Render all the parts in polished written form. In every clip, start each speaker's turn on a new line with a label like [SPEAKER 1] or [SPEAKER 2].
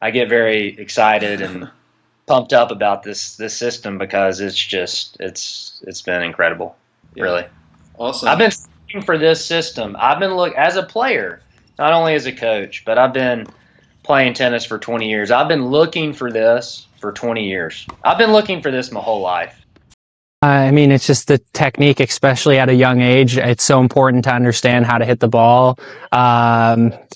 [SPEAKER 1] I get very excited and pumped up about this system because it's been incredible,
[SPEAKER 2] Yeah.
[SPEAKER 1] really. I've
[SPEAKER 2] Awesome.
[SPEAKER 1] been looking for this system. I've been look as a player, not only as a coach, but I've been playing tennis for 20 years. I've been looking for this for 20 years. I've been looking for this my whole life.
[SPEAKER 3] I mean, it's just the technique, especially at a young age. It's so important to understand how to hit the ball,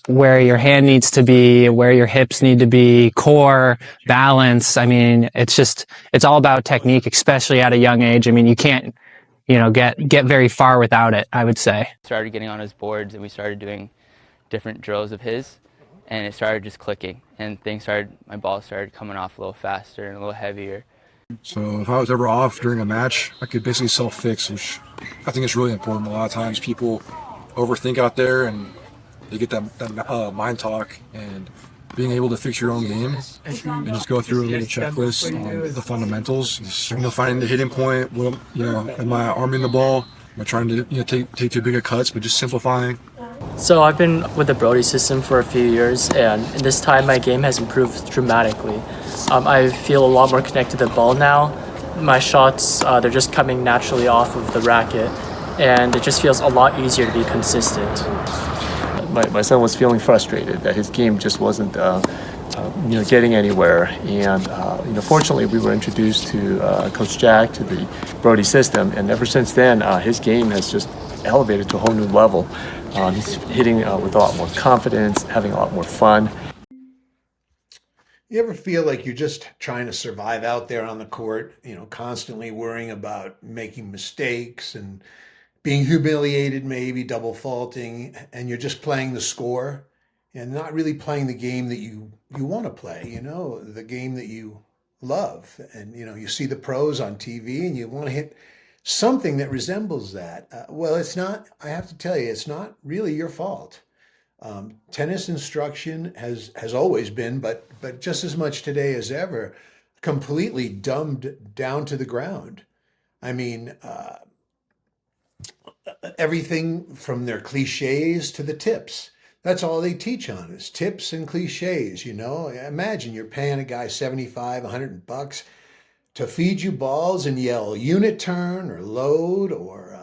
[SPEAKER 3] where your hand needs to be, where your hips need to be, core, balance. I mean, it's all about technique, especially at a young age. I mean, you can't, get very far without it, I would say.
[SPEAKER 4] Started getting on his boards and we started doing different drills of his, and it started just clicking, and my ball started coming off a little faster and a little heavier.
[SPEAKER 5] So if I was ever off during a match, I could basically self-fix, which I think is really important. A lot of times people overthink out there and they get that mind talk, and being able to fix your own game and just go through a little checklist on the fundamentals. Just, finding the hitting point. Well, am I arming the ball? Am I trying to take too big of cuts? But just simplifying.
[SPEAKER 6] So I've been with the Brody system for a few years, and in this time my game has improved dramatically. I feel a lot more connected to the ball now. My shots, they're just coming naturally off of the racket, and it just feels a lot easier to be consistent.
[SPEAKER 7] My son was feeling frustrated that his game just wasn't getting anywhere, and fortunately we were introduced to Coach Jack, to the Brody system, and ever since then his game has just elevated to a whole new level. He's hitting with a lot more confidence, having a lot more fun.
[SPEAKER 8] You ever feel like you're just trying to survive out there on the court, constantly worrying about making mistakes and being humiliated, maybe double faulting, and you're just playing the score and not really playing the game that you want to play, the game that you love. And, you see the pros on TV and you want to hit something that resembles that. Well, it's not, I have to tell you, it's not really your fault. Tennis instruction has always been, but just as much today as ever, completely dumbed down to the ground. I mean, everything from their cliches to the tips. That's all they teach on is tips and cliches. Imagine you're paying a guy 75, $100 to feed you balls and yell unit turn or load or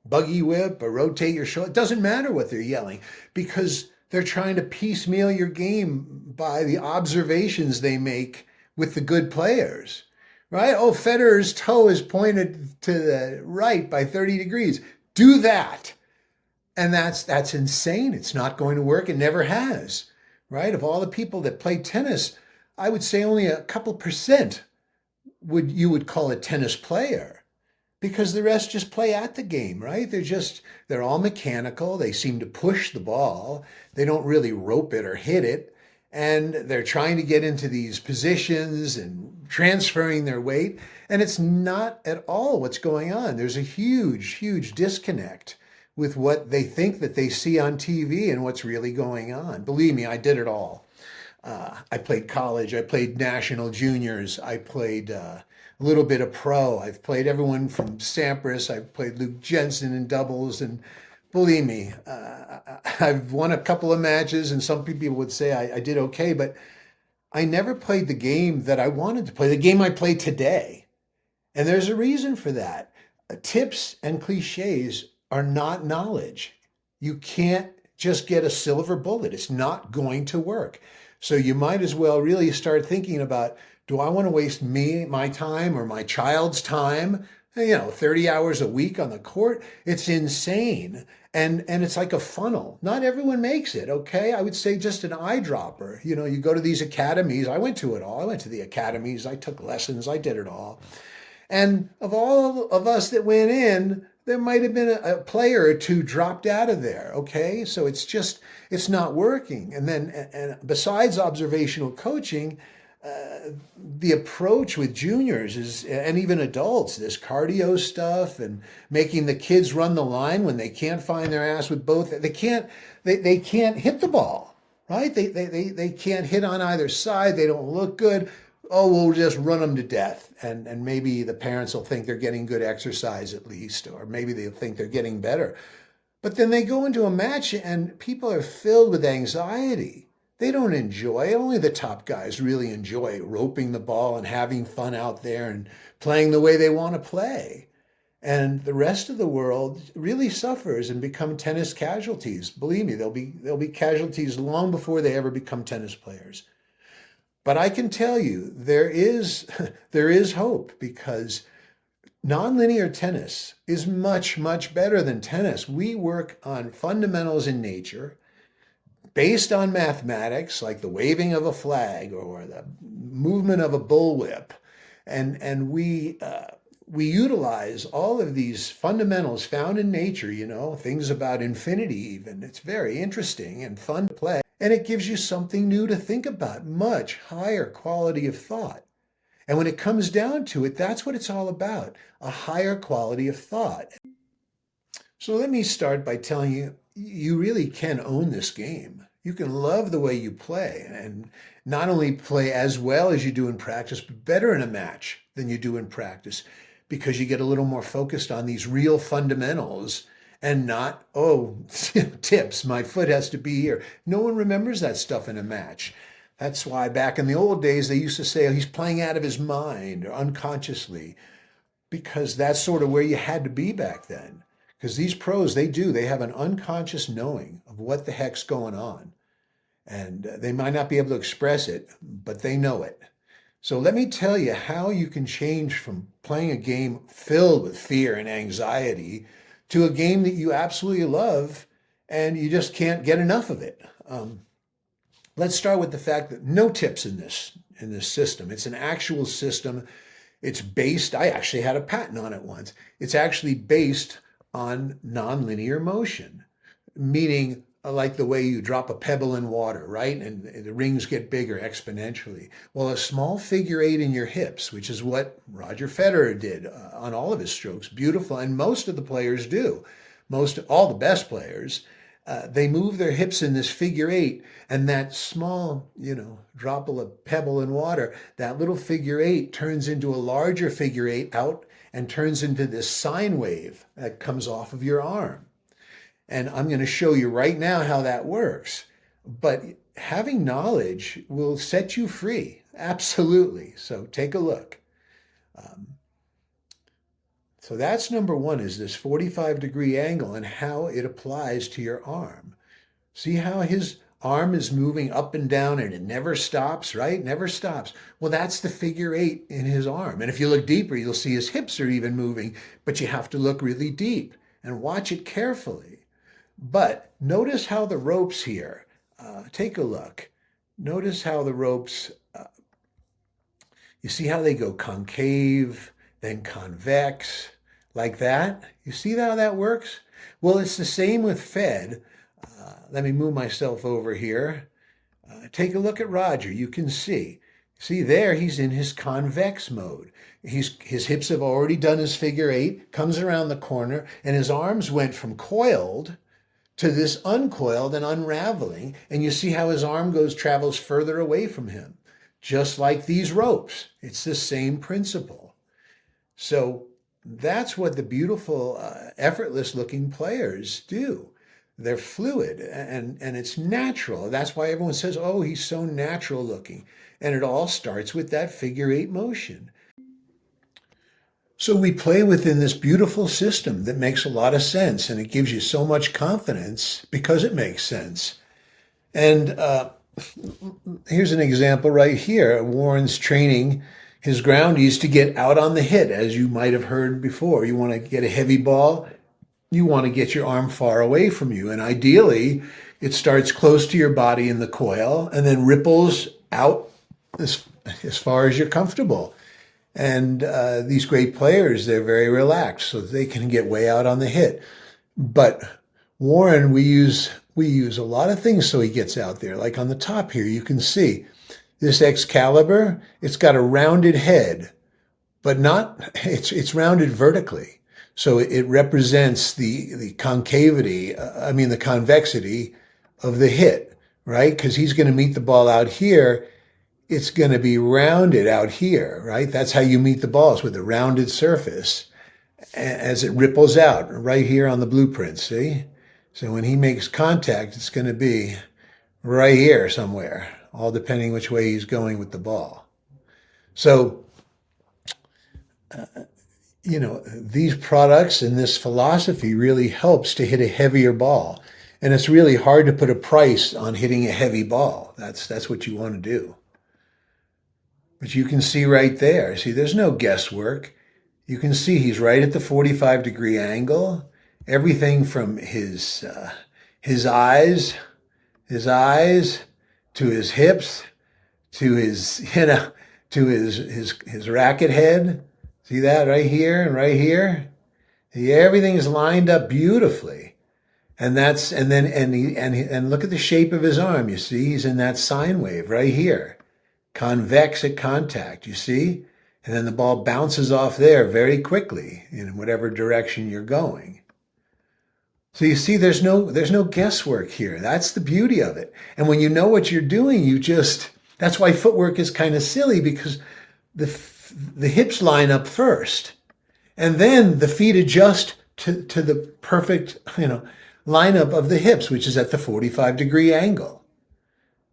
[SPEAKER 8] buggy whip or rotate your shoulder. It doesn't matter what they're yelling because they're trying to piecemeal your game by the observations they make with the good players, right? Oh, Federer's toe is pointed to the right by 30 degrees. Do that. And that's insane. It's not going to work. It never has, right? Of all the people that play tennis, I would say only a couple percent you would call a tennis player, because the rest just play at the game, right? They're all mechanical. They seem to push the ball. They don't really rope it or hit it. And they're trying to get into these positions and transferring their weight. And it's not at all what's going on. There's a huge, huge disconnect with what they think that they see on TV and what's really going on. Believe me, I did it all. I played college. I played national juniors. I played a little bit of pro. I've played everyone from Sampras. I've played Luke Jensen in doubles. And believe me, I've won a couple of matches, and some people would say I did okay, but I never played the game that I wanted to play, the game I play today. And there's a reason for that. Tips and cliches are not knowledge. You can't just get a silver bullet. It's not going to work. So you might as well really start thinking about, do I want to waste my time or my child's time? 30 hours a week on the court, it's insane. And it's like a funnel. Not everyone makes it, okay? I would say just an eyedropper. You go to these academies. I went to it all. I went to the academies. I took lessons. I did it all. And of all of us that went in, there might have been a player or two dropped out of there, okay? So it's not working. And besides observational coaching, the approach with juniors and even adults, this cardio stuff and making the kids run the line when they can't find their ass with both, they can't hit the ball, right? They can't hit on either side. They don't look good. Oh, we'll just run them to death. And maybe the parents will think they're getting good exercise at least, or maybe they'll think they're getting better. But then they go into a match and people are filled with anxiety. They don't enjoy. Only the top guys really enjoy roping the ball and having fun out there and playing the way they want to play. And the rest of the world really suffers and become tennis casualties. Believe me, there'll be casualties long before they ever become tennis players. But I can tell you there is there is hope, because nonlinear tennis is much, much better than tennis. We work on fundamentals in nature based on mathematics, like the waving of a flag or the movement of a bullwhip. And we utilize all of these fundamentals found in nature, things about infinity even. It's very interesting and fun to play. And it gives you something new to think about, much higher quality of thought. And when it comes down to it, that's what it's all about, a higher quality of thought. So let me start by telling you, you really can own this game. You can love the way you play, and not only play as well as you do in practice, but better in a match than you do in practice, because you get a little more focused on these real fundamentals and not, tips, my foot has to be here. No one remembers that stuff in a match. That's why back in the old days, they used to say, he's playing out of his mind or unconsciously, because that's sort of where you had to be back then. Because these pros, they have an unconscious knowing of what the heck's going on. And they might not be able to express it, but they know it. So let me tell you how you can change from playing a game filled with fear and anxiety to a game that you absolutely love and you just can't get enough of it. Let's start with the fact that no tips in this system. It's an actual system. It's based, I actually had a patent on it once. It's actually based on nonlinear motion, meaning like the way you drop a pebble in water, right? And the rings get bigger exponentially. Well, a small figure eight in your hips, which is what Roger Federer did on all of his strokes, beautiful, and most of the players do. All the best players, they move their hips in this figure eight, and that small, drop of a pebble in water, that little figure eight turns into a larger figure eight out and turns into this sine wave that comes off of your arm. And I'm going to show you right now how that works. But having knowledge will set you free, absolutely. So take a look. So that's number one, is this 45-degree angle and how it applies to your arm. See how his arm is moving up and down and it never stops, right? Never stops. Well, that's the figure eight in his arm. And if you look deeper, you'll see his hips are even moving, but you have to look really deep and watch it carefully. But notice how the ropes here, take a look. Notice how the ropes, you see how they go concave, then convex, like that? You see how that works? Well, it's the same with Fed. Let me move myself over here. Take a look at Roger. You can see. See there, he's in his convex mode. His hips have already done his figure eight, comes around the corner, and his arms went from coiled to this uncoiled and unraveling. And you see how his arm travels further away from him, just like these ropes. It's the same principle. So that's what the beautiful, effortless looking players do. They're fluid and it's natural. That's why everyone says, oh, he's so natural looking. And it all starts with that figure eight motion. So we play within this beautiful system that makes a lot of sense, and it gives you so much confidence because it makes sense. And here's an example right here. Warren's training his groundies to get out on the hit, as you might have heard before. You want to get a heavy ball, you want to get your arm far away from you. And ideally, it starts close to your body in the coil and then ripples out as far as you're comfortable. And these great players, they're very relaxed, so they can get way out on the hit. But Warren, we use a lot of things so he gets out there. Like on the top here, you can see this Excalibur, it's got a rounded head, but it's rounded vertically. So it represents the concavity, the convexity of the hit, right? Because he's going to meet the ball out here. It's going to be rounded out here, right? That's how you meet the balls, with a rounded surface as it ripples out right here on the blueprint, see? So when he makes contact, it's going to be right here somewhere, all depending which way he's going with the ball. So, these products and this philosophy really helps to hit a heavier ball. And it's really hard to put a price on hitting a heavy ball. That's what you want to do. But you can see right there, see, there's no guesswork. You can see he's right at the 45-degree angle. Everything from his eyes to his hips, to his, to his racket head. See that right here and right here? Yeah, everything is lined up beautifully. And look at the shape of his arm. You see, he's in that sine wave right here. Convex at contact, you see? And then the ball bounces off there very quickly in whatever direction you're going. So you see, there's no guesswork here. That's the beauty of it. And when you know what you're doing, that's why footwork is kind of silly, because the hips line up first. And then the feet adjust to the perfect, lineup of the hips, which is at the 45-degree angle.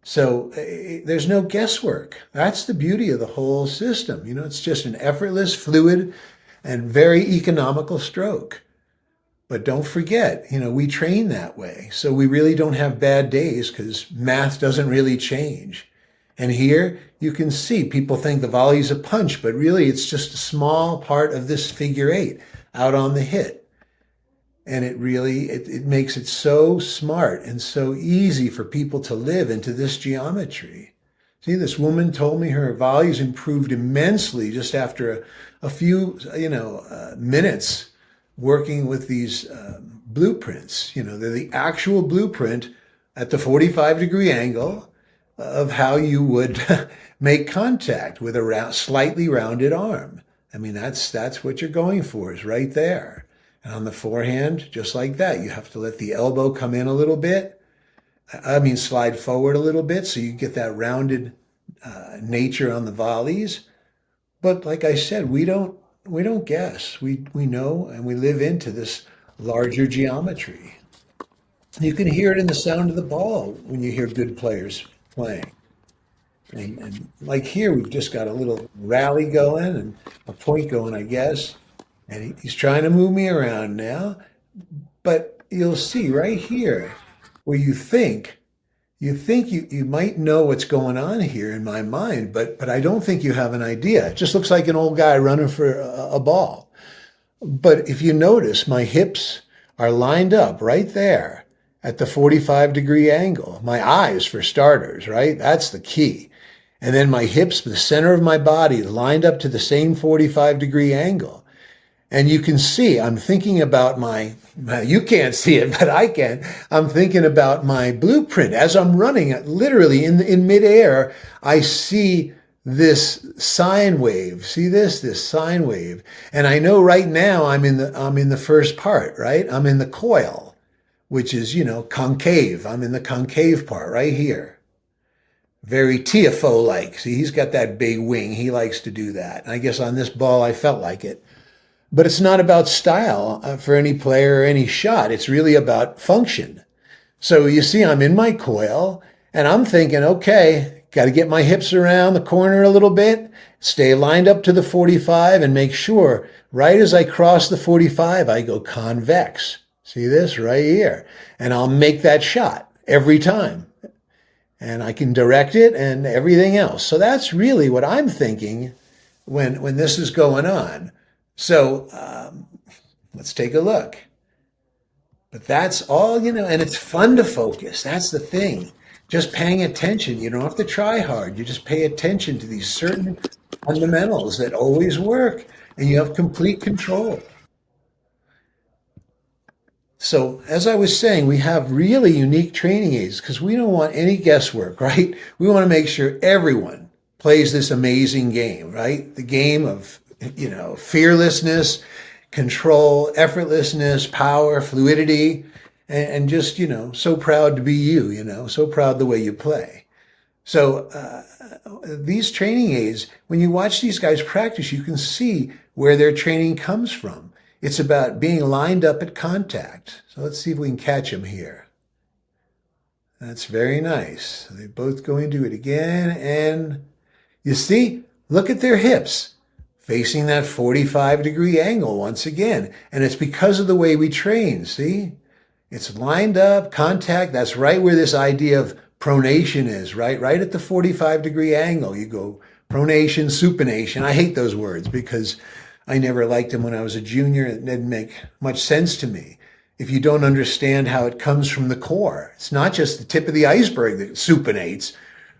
[SPEAKER 8] So there's no guesswork. That's the beauty of the whole system. It's just an effortless, fluid, and very economical stroke. But don't forget, we train that way. So we really don't have bad days because math doesn't really change. And here you can see people think the volley's a punch, but really it's just a small part of this figure eight out on the hit. And it really, it makes it so smart and so easy for people to live into this geometry. See, this woman told me her volleys improved immensely just after a few, minutes working with these blueprints. They're the actual blueprint at the 45-degree angle of how you would make contact with a slightly rounded arm. I mean, that's what you're going for, is right there. And on the forehand, just like that, you have to let the elbow come in a little bit. Slide forward a little bit so you get that rounded nature on the volleys. But like I said, we don't guess. We know, and we live into this larger geometry. You can hear it in the sound of the ball when you hear good players playing. And like here, we've just got a little rally going and a point going, I guess. And he's trying to move me around now. But you'll see right here where you think you might know what's going on here in my mind, but I don't think you have an idea. It just looks like an old guy running for a ball. But if you notice, my hips are lined up right there at the 45-degree angle. My eyes, for starters, right? That's the key. And then my hips, the center of my body, lined up to the same 45-degree angle. And you can see, I'm thinking about you can't see it, but I can. I'm thinking about my blueprint. As I'm running, literally in midair, I see this sine wave. See this sine wave. And I know right now I'm in the first part, right? I'm in the coil, which is, concave. I'm in the concave part right here. Very TFO-like. See, he's got that big wing. He likes to do that. And I guess on this ball, I felt like it. But it's not about style for any player or any shot. It's really about function. So you see, I'm in my coil and I'm thinking, okay, got to get my hips around the corner a little bit, stay lined up to the 45 and make sure right as I cross the 45, I go convex. See this right here? And I'll make that shot every time. And I can direct it and everything else. So that's really what I'm thinking when this is going on. So let's take a look. But that's all, and it's fun to focus. That's the thing. Just paying attention. You don't have to try hard. You just pay attention to these certain fundamentals that always work, and you have complete control. So as I was saying, we have really unique training aids because we don't want any guesswork, right? We want to make sure everyone plays this amazing game, right? The game of fearlessness, control, effortlessness, power, fluidity, and just, so proud to be you, so proud the way you play. So these training aids, when you watch these guys practice, you can see where their training comes from. It's about being lined up at contact. So let's see if we can catch them here. That's very nice. They both go into it again. And you see, look at their hips facing that 45-degree angle once again. And it's because of the way we train, see? It's lined up, contact. That's right where this idea of pronation is, right? Right at the 45-degree angle. You go pronation, supination. I hate those words because I never liked them when I was a junior. It didn't make much sense to me. If you don't understand how it comes from the core, it's not just the tip of the iceberg that supinates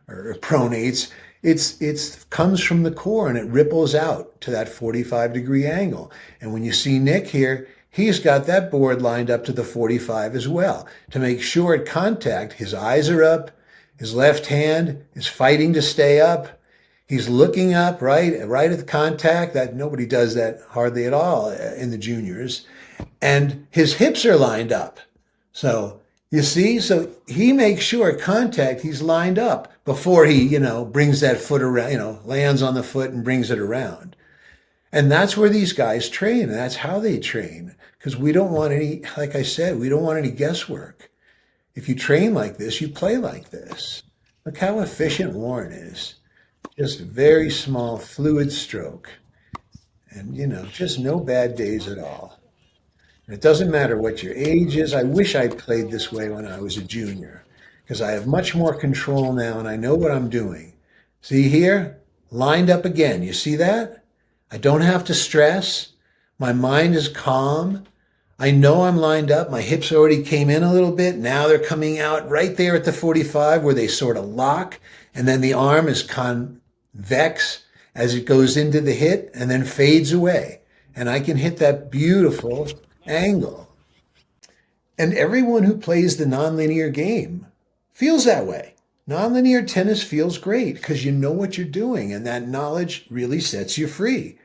[SPEAKER 8] or pronates. It's comes from the core and it ripples out to that 45-degree angle. And when you see Nick here, he's got that board lined up to the 45 as well to make sure at contact, his eyes are up, his left hand is fighting to stay up. He's looking up right at the contact. That nobody does that hardly at all in the juniors. And his hips are lined up. So you see, so he makes sure at contact he's lined up before he, brings that foot around, lands on the foot and brings it around. And that's where these guys train. And that's how they train. Because we don't want any, like I said, we don't want any guesswork. If you train like this, you play like this. Look how efficient Warren is. Just a very small fluid stroke. And, just no bad days at all. And it doesn't matter what your age is. I wish I played this way when I was a junior because I have much more control now and I know what I'm doing. See here? Lined up again. You see that? I don't have to stress. My mind is calm. I know I'm lined up. My hips already came in a little bit. Now they're coming out right there at the 45 where they sort of lock. And then the arm is convex as it goes into the hit and then fades away. And I can hit that beautiful angle. And everyone who plays the nonlinear game feels that way. Nonlinear tennis feels great because you know what you're doing and that knowledge really sets you free.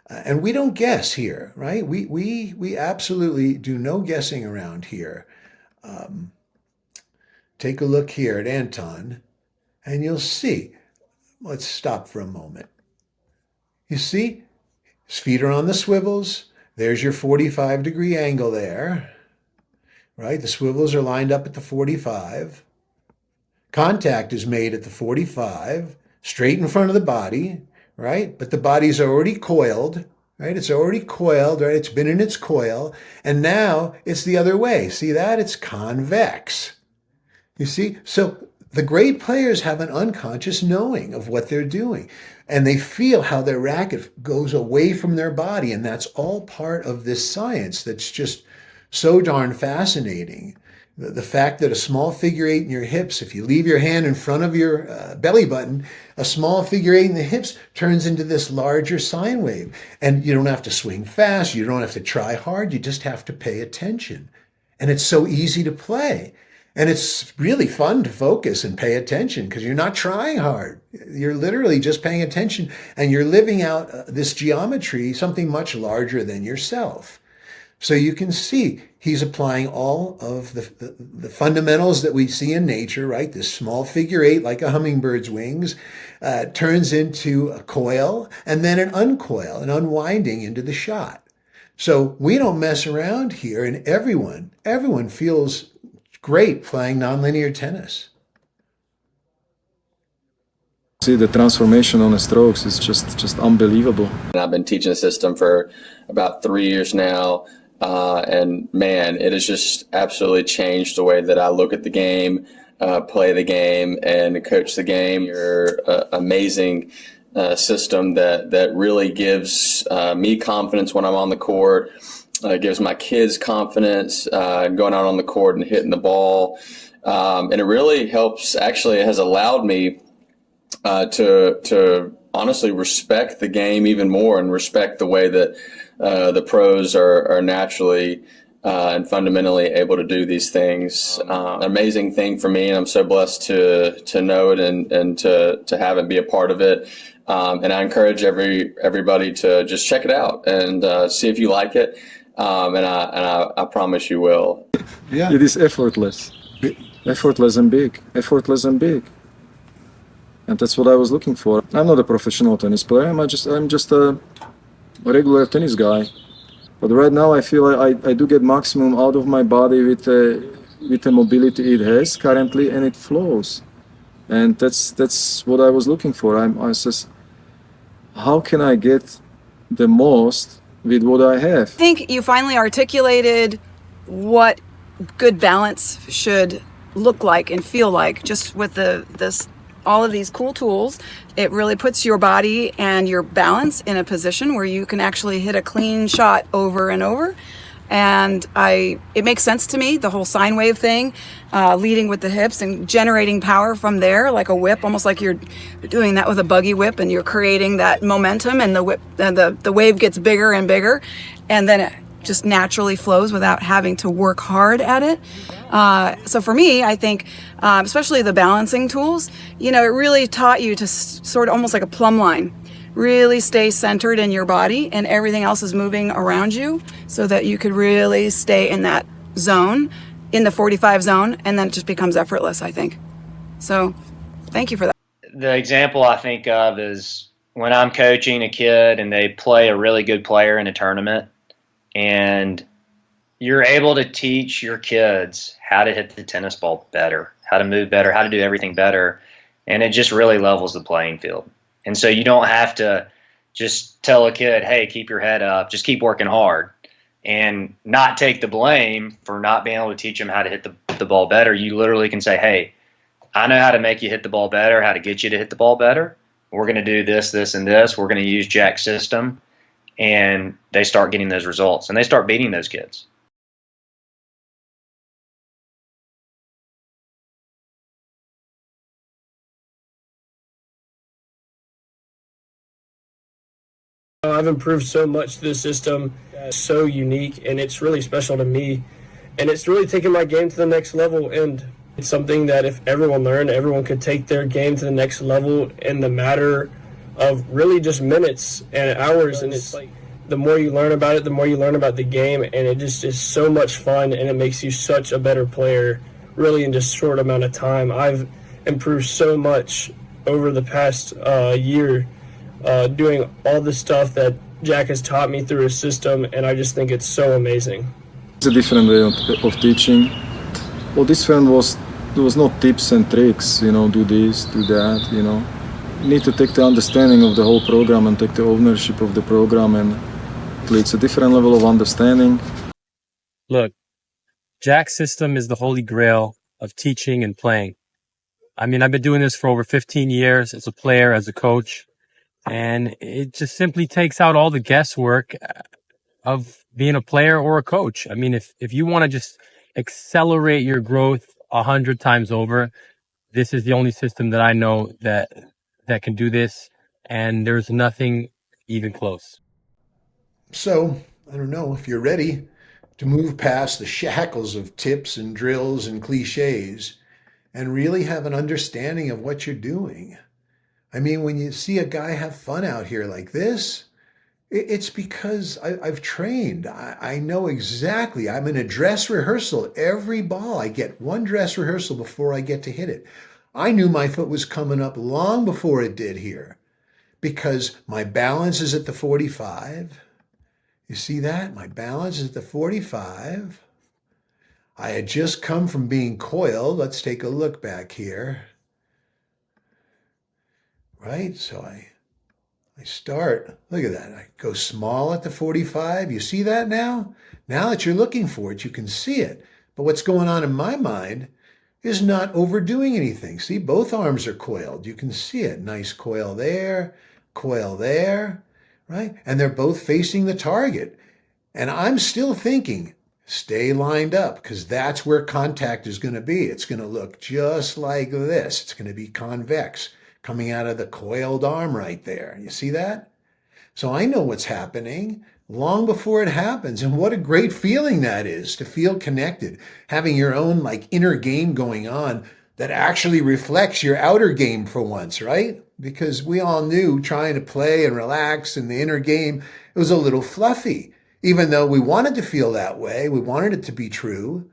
[SPEAKER 8] And we don't guess here, right? We absolutely do no guessing around here. Take a look here at Anton and you'll see. Let's stop for a moment. You see, his feet are on the swivels. There's your 45-degree angle there, right? The swivels are lined up at the 45. Contact is made at the 45, straight in front of the body, right? But the body's already coiled, right? It's already coiled, right? It's been in its coil. And now it's the other way. See that? It's convex. You see? So the great players have an unconscious knowing of what they're doing. And they feel how their racket goes away from their body. And that's all part of this science that's just so darn fascinating. The fact that a small figure eight in your hips, if you leave your hand in front of your belly button, a small figure eight in the hips turns into this larger sine wave. And you don't have to swing fast. You don't have to try hard. You just have to pay attention. And it's so easy to play. And it's really fun to focus and pay attention because you're not trying hard. You're literally just paying attention and you're living out this geometry, something much larger than yourself. So you can see he's applying all of the fundamentals that we see in nature, right? This small figure eight, like a hummingbird's wings, turns into a coil and then an uncoil, an unwinding into the shot. So we don't mess around here and everyone feels great playing nonlinear tennis.
[SPEAKER 2] See the transformation on the strokes is just unbelievable.
[SPEAKER 9] I've been teaching the system for about 3 years now, and man, it has just absolutely changed the way that I look at the game, play the game, and coach the game. You're amazing system that really gives me confidence when I'm on the court. It gives my kids confidence going out on the court and hitting the ball. And it really helps, actually, it has allowed me to honestly respect the game even more and respect the way that the pros are naturally and fundamentally able to do these things. An amazing thing for me, and I'm so blessed to know it and to have it be a part of it. And I encourage everybody to just check it out and see if you like it. And I promise you will.
[SPEAKER 2] Yeah. It is effortless. Effortless and big. Effortless and big. And that's what I was looking for. I'm not a professional tennis player. I'm just a regular tennis guy. But right now I feel I do get maximum out of my body with with the mobility it has currently, and it flows. And that's what I was looking for. I says, how can I get the most with what I have?
[SPEAKER 10] I think you finally articulated what good balance should look like and feel like, just with all of these cool tools. It really puts your body and your balance in a position where you can actually hit a clean shot over and over. And it makes sense to me, the whole sine wave thing, leading with the hips and generating power from there, like a whip, almost like you're doing that with a buggy whip, and you're creating that momentum, and the whip, and the wave gets bigger and bigger, and then it just naturally flows without having to work hard at it. So for me, I think, especially the balancing tools, it really taught you to sort of almost like a plumb line. Really stay centered in your body, and everything else is moving around you, so that you could really stay in that zone, in the 45 zone, and then it just becomes effortless, I think. So thank you for that.
[SPEAKER 1] The example I think of is when I'm coaching a kid and they play a really good player in a tournament, and you're able to teach your kids how to hit the tennis ball better, how to move better, how to do everything better, and it just really levels the playing field. And so you don't have to just tell a kid, hey, keep your head up, just keep working hard, and not take the blame for not being able to teach them how to hit the ball better. You literally can say, hey, I know how to make you hit the ball better, how to get you to hit the ball better. We're going to do this, this, and this. We're going to use Jack's system. And they start getting those results, and they start beating those kids.
[SPEAKER 11] I've improved so much. This system is so unique, and it's really special to me, and it's really taken my game to the next level. And it's something that if everyone learned, everyone could take their game to the next level in the matter of really just minutes and hours. And it's like, the more you learn about it, the more you learn about the game, and it just is so much fun, and it makes you such a better player really in just a short amount of time. I've improved so much over the past year, doing all the stuff that Jack has taught me through his system, and I just think it's so amazing.
[SPEAKER 2] It's a different way of teaching. Well, this one there was no tips and tricks, do this, do that, You need to take the understanding of the whole program and take the ownership of the program, and it's a different level of understanding.
[SPEAKER 12] Look, Jack's system is the holy grail of teaching and playing. I mean, I've been doing this for over 15 years as a player, as a coach, and it just simply takes out all the guesswork of being a player or a coach. I mean, if you want to just accelerate your growth 100 times over, this is the only system that I know that can do this, and there's nothing even close.
[SPEAKER 8] So, I don't know if you're ready to move past the shackles of tips and drills and cliches and really have an understanding of what you're doing. I mean, when you see a guy have fun out here like this, it's because I've trained. I know exactly. I'm in a dress rehearsal. Every ball, I get one dress rehearsal before I get to hit it. I knew my foot was coming up long before it did here, because my balance is at the 45. You see that? My balance is at the 45. I had just come from being coiled. Let's take a look back here. Right? So I start, look at that. I go small at the 45. You see that now? Now that you're looking for it, you can see it. But what's going on in my mind is not overdoing anything. See, both arms are coiled. You can see it. Nice coil there, right? And they're both facing the target. And I'm still thinking, stay lined up, because that's where contact is going to be. It's going to look just like this. It's going to be convex, coming out of the coiled arm right there. You see that? So I know what's happening long before it happens. And what a great feeling that is, to feel connected, having your own inner game going on that actually reflects your outer game for once, right? Because we all knew trying to play and relax in the inner game, it was a little fluffy. Even though we wanted to feel that way, we wanted it to be true.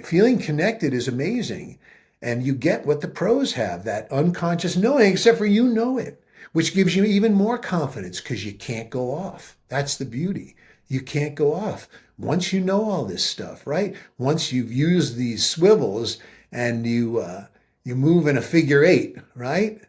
[SPEAKER 8] Feeling connected is amazing. And you get what the pros have, that unconscious knowing, except for you know it, which gives you even more confidence because you can't go off. That's the beauty. you can't go off. Once you know all this stuff, right? Once you've used these swivels and you move in a figure eight, right?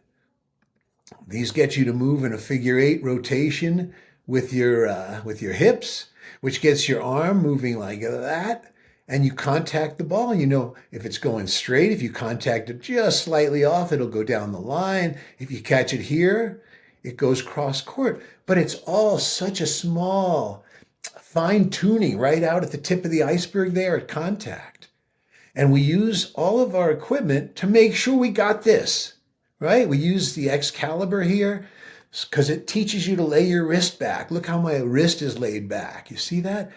[SPEAKER 8] These get you to move in a figure eight rotation with your hips, which gets your arm moving like that. And you contact the ball. You know if it's going straight. If you contact it just slightly off, it'll go down the line. If you catch it here, it goes cross court. But it's all such a small fine tuning right out at the tip of the iceberg there at contact. And we use all of our equipment to make sure we got this, right? We use the Excalibur here because it teaches you to lay your wrist back. Look how my wrist is laid back. You see that?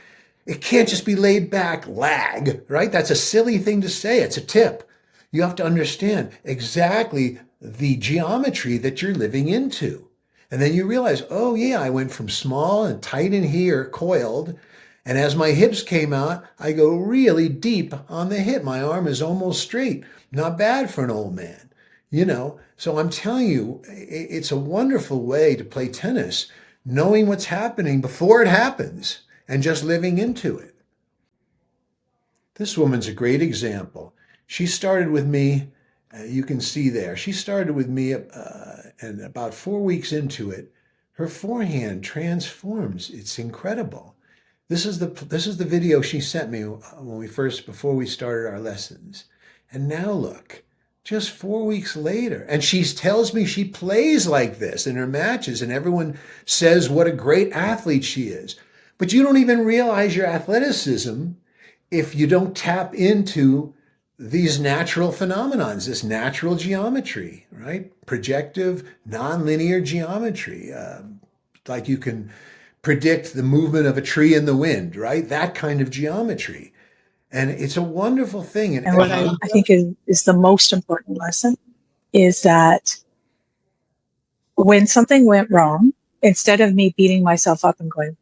[SPEAKER 8] It can't just be laid back lag, right? That's a silly thing to say. It's a tip. You have to understand exactly the geometry that you're living into. And then you realize, oh yeah, I went from small and tight in here, coiled, and as my hips came out, I go really deep on the hip. My arm is almost straight. Not bad for an old man, you know? So I'm telling you, it's a wonderful way to play tennis, knowing what's happening before it happens and just living into it. This woman's a great example. She started with me, you can see there, she started with me and about 4 weeks into it, her forehand transforms. It's incredible. This is the video she sent me before we started our lessons. And now look, just 4 weeks later, and she tells me she plays like this in her matches, and everyone says what a great athlete she is. But you don't even realize your athleticism if you don't tap into these natural phenomenons, this natural geometry, right? Projective, nonlinear geometry. Like you can predict the movement of a tree in the wind, right? That kind of geometry. And it's a wonderful thing.
[SPEAKER 13] And what I think is the most important lesson is that when something went wrong, instead of me beating myself up and going,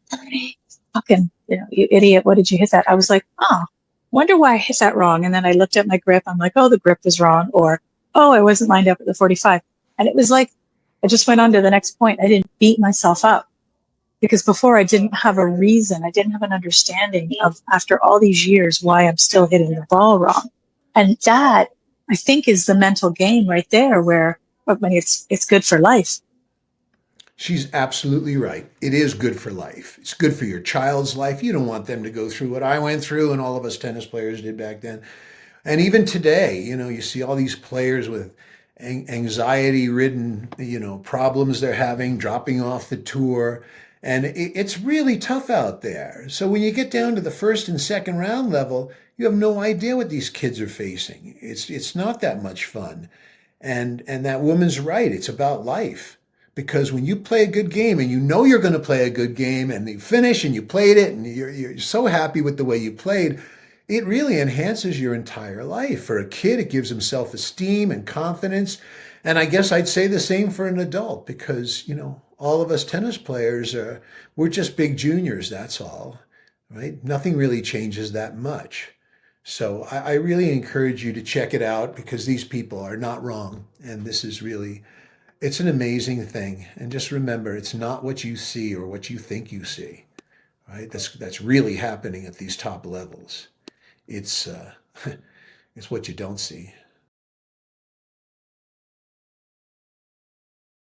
[SPEAKER 13] fucking, you idiot, what did you hit that? I was like, wonder why I hit that wrong. And then I looked at my grip. I'm like, oh, the grip was wrong. Or, oh, I wasn't lined up at the 45. And it was like, I just went on to the next point. I didn't beat myself up because before I didn't have a reason. I didn't have an understanding of, after all these years, why I'm still hitting the ball wrong. And that, I think, is the mental game right there where, I mean, it's good for life.
[SPEAKER 8] She's absolutely right. It is good for life. It's good for your child's life. You don't want them to go through what I went through and all of us tennis players did back then. And even today, you see all these players with anxiety-ridden, problems they're having, dropping off the tour. And it's really tough out there. So when you get down to the first and second round level, you have no idea what these kids are facing. It's not that much fun. And that woman's right. It's about life. Because when you play a good game and you know you're going to play a good game and you finish and you played it and you're so happy with the way you played, it really enhances your entire life. For a kid, it gives him self-esteem and confidence. And I guess I'd say the same for an adult because, all of us tennis players we're just big juniors, that's all, right? Nothing really changes that much. So I really encourage you to check it out because these people are not wrong. And this is really... it's an amazing thing. And just remember, it's not what you see or what you think you see, right? That's really happening at these top levels. It's what you don't see.